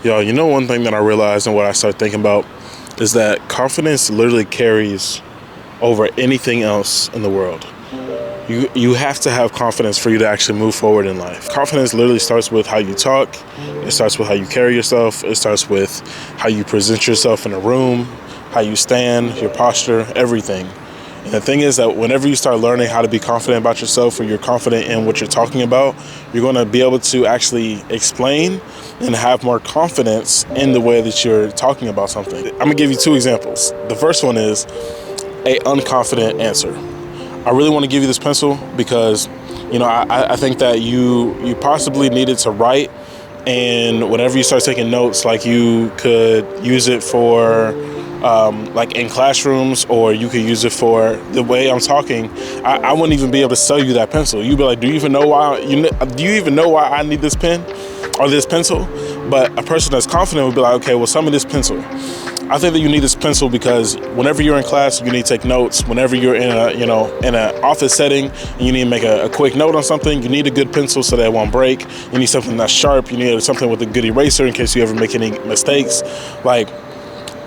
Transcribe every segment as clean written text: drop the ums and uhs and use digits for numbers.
Yo, you know one thing that I realized and what I started thinking about is that confidence literally carries over anything else in the world. You have to have confidence for you to actually move forward in life. Confidence literally starts with how you talk. It starts with how you carry yourself. It starts with how you present yourself in a room, how you stand, your posture, everything. And the thing is that whenever you start learning how to be confident about yourself, or you're confident in what you're talking about, you're going to be able to actually explain and have more confidence in the way that you're talking about something. I'm gonna give you two examples. The first one is a unconfident answer. I really want to give you this pencil because, I think that you possibly needed to write, and whenever you start taking notes, like you could use it for like in classrooms, or you could use it for the way I'm talking. I wouldn't even be able to sell you that pencil. You'd be like, do you even know why I need this pen or this pencil? But a person that's confident would be like, okay, well, sell me this pencil. I think that you need this pencil because whenever you're in class, you need to take notes. Whenever you're in an office setting and you need to make a quick note on something, you need a good pencil so that it won't break. You need something that's sharp. You need something with a good eraser in case you ever make any mistakes. Like,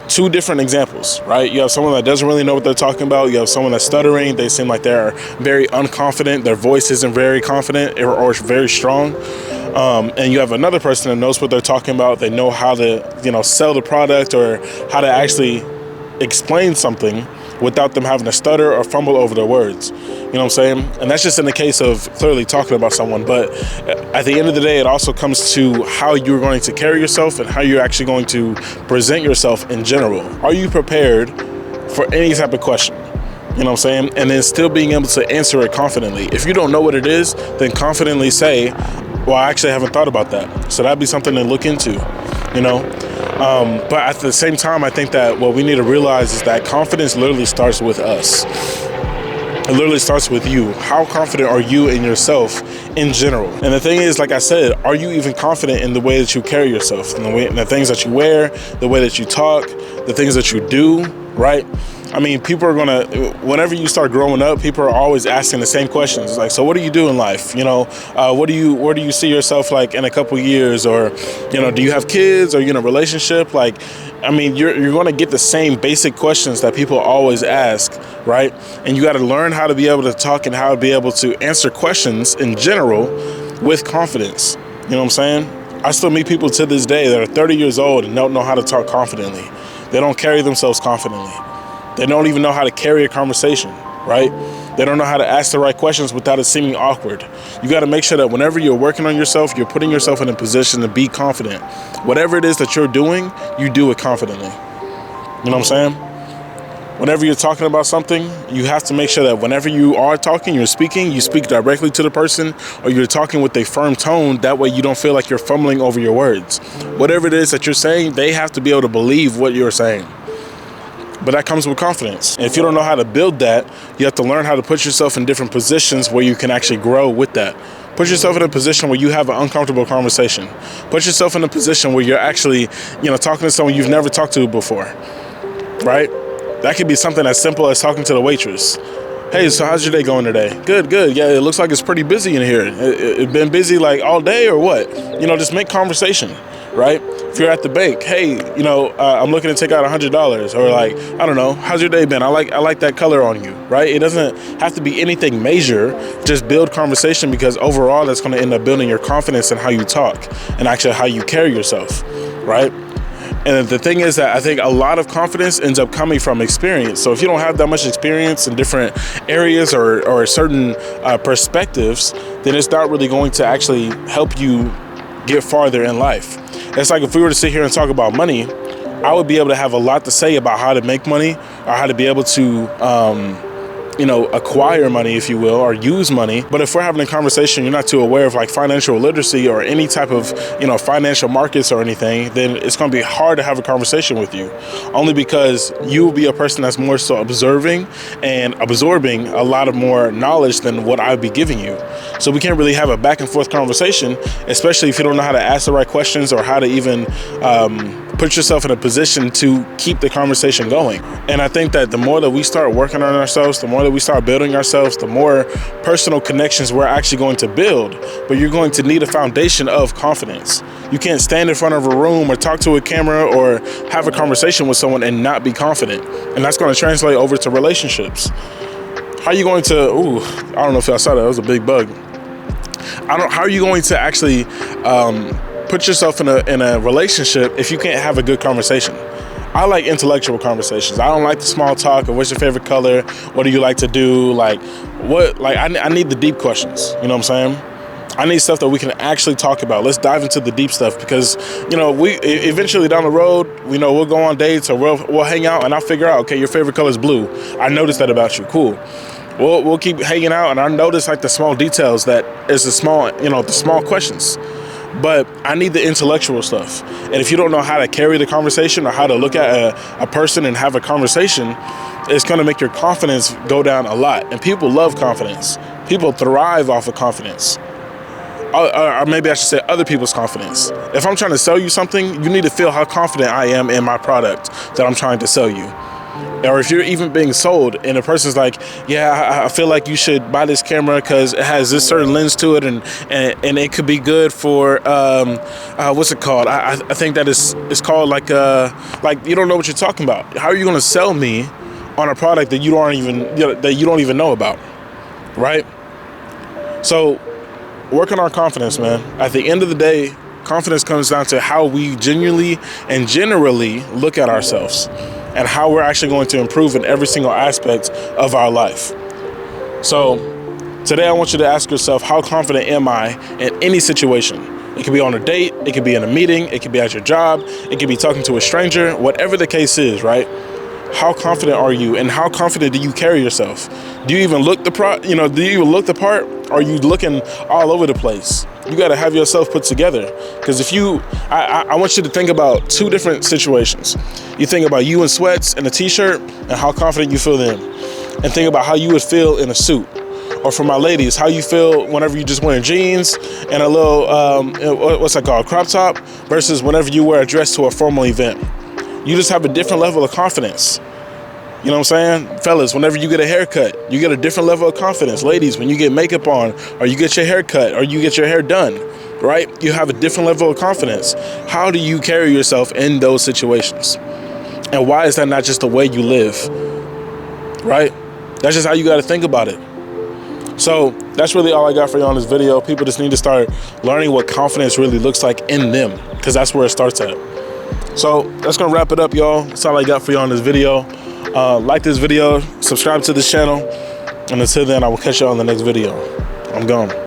two different examples, right? You have someone that doesn't really know what they're talking about. You have someone that's stuttering. They seem like they're very unconfident. Their voice isn't very confident or very strong. And you have another person that knows what they're talking about. They know how to, sell the product or how to actually explain something without them having to stutter or fumble over their words. You know what I'm saying? And that's just in the case of clearly talking about someone. But at the end of the day, it also comes to how you're going to carry yourself and how you're actually going to present yourself in general. Are you prepared for any type of question? You know what I'm saying? And then still being able to answer it confidently. If you don't know what it is, then confidently say, well, I actually haven't thought about that. So that'd be something to look into, But at the same time, I think that what we need to realize is that confidence literally starts with us. It literally starts with you. How confident are you in yourself in general? And the thing is, like I said, are you even confident in the way that you carry yourself, in the things that you wear, the way that you talk, the things that you do, right? I mean, people are whenever you start growing up, people are always asking the same questions. Like, so what do you do in life? Where do you see yourself like in a couple years? Or, do you have kids? Or, in a relationship? Like, I mean, you're going to get the same basic questions that people always ask, right? And you got to learn how to be able to talk and how to be able to answer questions in general with confidence. You know what I'm saying? I still meet people to this day that are 30 years old and don't know how to talk confidently. They don't carry themselves confidently. They don't even know how to carry a conversation, right? They don't know how to ask the right questions without it seeming awkward. You got to make sure that whenever you're working on yourself, you're putting yourself in a position to be confident. Whatever it is that you're doing, you do it confidently. You know what I'm saying? Whenever you're talking about something, you have to make sure that whenever you are talking, you're speaking, you speak directly to the person, or you're talking with a firm tone. That way you don't feel like you're fumbling over your words. Whatever it is that you're saying, they have to be able to believe what you're saying. But that comes with confidence. And if you don't know how to build that, you have to learn how to put yourself in different positions where you can actually grow with that. Put yourself in a position where you have an uncomfortable conversation. Put yourself in a position where you're actually, talking to someone you've never talked to before, right? That could be something as simple as talking to the waitress. Hey, so how's your day going today? Good. Yeah, it looks like it's pretty busy in here. It been busy like all day or what? Just make conversation, right? If you're at the bank, hey, I'm looking to take out $100, or like, I don't know, how's your day been? I like that color on you, right? It doesn't have to be anything major. Just build conversation, because overall that's going to end up building your confidence in how you talk and actually how you carry yourself, right? And the thing is that I think a lot of confidence ends up coming from experience. So if you don't have that much experience in different areas or certain perspectives, then it's not really going to actually help you get farther in life. It's like if we were to sit here and talk about money, I would be able to have a lot to say about how to make money, or how to be able to acquire money, if you will, or use money. But if we're having a conversation, you're not too aware of like financial literacy or any type of, financial markets or anything, then it's going to be hard to have a conversation with you, only because you will be a person that's more so observing and absorbing a lot of more knowledge than what I'd be giving you. So we can't really have a back and forth conversation, especially if you don't know how to ask the right questions or how to even put yourself in a position to keep the conversation going. And I think that the more that we start working on ourselves, the more that we start building ourselves, the more personal connections we're actually going to build. But you're going to need a foundation of confidence. You can't stand in front of a room or talk to a camera or have a conversation with someone and not be confident. And that's going to translate over to relationships. How are you going to, I don't know if y'all saw that, was a big bug. How are you going to actually put yourself in a relationship if you can't have a good conversation? I like intellectual conversations. I don't like the small talk of what's your favorite color, what do you like to do, I need the deep questions, you know what I'm saying? I need stuff that we can actually talk about. Let's dive into the deep stuff because, we eventually down the road, we'll go on dates or we'll hang out and I'll figure out, okay, your favorite color is blue. I noticed that about you. Cool. We'll keep hanging out and I notice the small details that is the small questions. But I need the intellectual stuff. And if you don't know how to carry the conversation or how to look at a person and have a conversation, it's going to make your confidence go down a lot. And people love confidence. People thrive off of confidence. Or maybe I should say other people's confidence. If I'm trying to sell you something, you need to feel how confident I am in my product that I'm trying to sell you. Or if you're even being sold and a person's like, yeah, I feel like you should buy this camera because it has this certain lens to it and it could be good for, what's it called? I think that it's called like you don't know what you're talking about. How are you going to sell me on a product that you don't even know about, right? So working on confidence, man. At the end of the day, confidence comes down to how we genuinely and generally look at ourselves and how we're actually going to improve in every single aspect of our life. So today I want you to ask yourself, how confident am I in any situation? It could be on a date, it could be in a meeting, it could be at your job, it could be talking to a stranger, whatever the case is, right? How confident are you and how confident do you carry yourself? Do you even look the part? Do you even look the part? Or are you looking all over the place? You got to have yourself put together. Because I want you to think about two different situations. You think about you in sweats and a t-shirt and how confident you feel then. And think about how you would feel in a suit. Or for my ladies, how you feel whenever you just wearing jeans and a little, what's that called, crop top, versus whenever you wear a dress to a formal event. You just have a different level of confidence. You know what I'm saying? Fellas, whenever you get a haircut, you get a different level of confidence. Ladies, when you get makeup on, or you get your hair cut, or you get your hair done, right? You have a different level of confidence. How do you carry yourself in those situations? And why is that not just the way you live, right? That's just how you got to think about it. So that's really all I got for you on this video. People just need to start learning what confidence really looks like in them, because that's where it starts at. So that's going to wrap it up, y'all. That's all I got for you on this video. Like this video, subscribe to this channel, and until then, I will catch you on the next video. I'm gone.